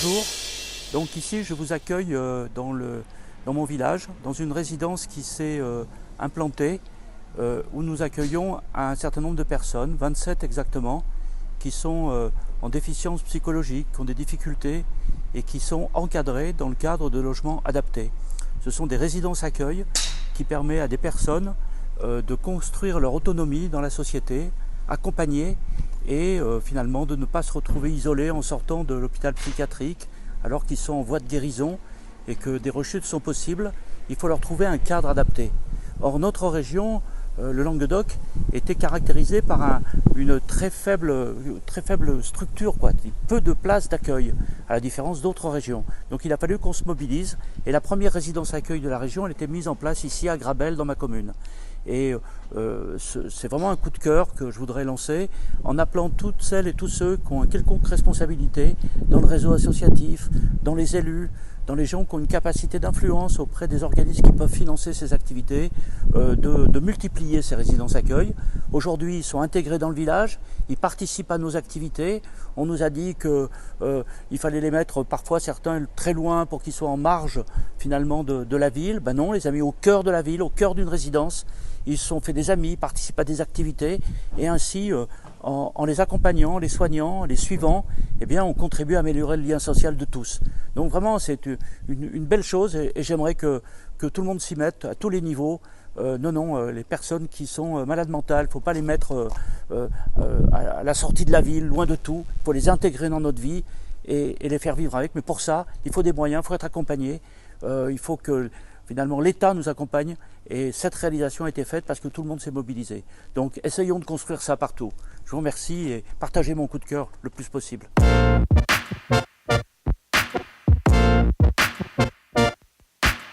Bonjour, donc ici je vous accueille dans mon village, dans une résidence qui s'est implantée, où nous accueillons un certain nombre de personnes, 27 exactement, qui sont en déficience psychologique, qui ont des difficultés et qui sont encadrées dans le cadre de logements adaptés. Ce sont des résidences accueil qui permettent à des personnes de construire leur autonomie dans la société, accompagnées et finalement de ne pas se retrouver isolés en sortant de l'hôpital psychiatrique alors qu'ils sont en voie de guérison et que des rechutes sont possibles. Il faut leur trouver un cadre adapté. Or notre région, le Languedoc, était caractérisé par une très faible structure, peu de places d'accueil, à la différence d'autres régions. Donc il a fallu qu'on se mobilise et la première résidence accueil de la région, elle était mise en place ici à Grabel, dans ma commune. Et c'est vraiment un coup de cœur que je voudrais lancer en appelant toutes celles et tous ceux qui ont une quelconque responsabilité dans le réseau associatif, dans les élus, dans les gens qui ont une capacité d'influence auprès des organismes qui peuvent financer ces activités, de multiplier ces résidences accueil. Aujourd'hui, ils sont intégrés dans le village, ils participent à nos activités. On nous a dit qu'il fallait les mettre parfois certains très loin pour qu'ils soient en marge finalement de la ville. Ben non, on les a mis au cœur de la ville, au cœur d'une résidence. Ils se sont fait des amis, participent à des activités et ainsi, en les accompagnant, les soignant, les suivant, eh bien, on contribue à améliorer le lien social de tous. Donc vraiment, c'est une belle chose et j'aimerais que tout le monde s'y mette à tous les niveaux. Les personnes qui sont malades mentales, il ne faut pas les mettre à la sortie de la ville, loin de tout. Il faut les intégrer dans notre vie et les faire vivre avec. Mais pour ça, il faut des moyens, il faut être accompagné. Il faut que finalement l'État nous accompagne et cette réalisation a été faite parce que tout le monde s'est mobilisé. Donc essayons de construire ça partout. Je vous remercie et partagez mon coup de cœur le plus possible.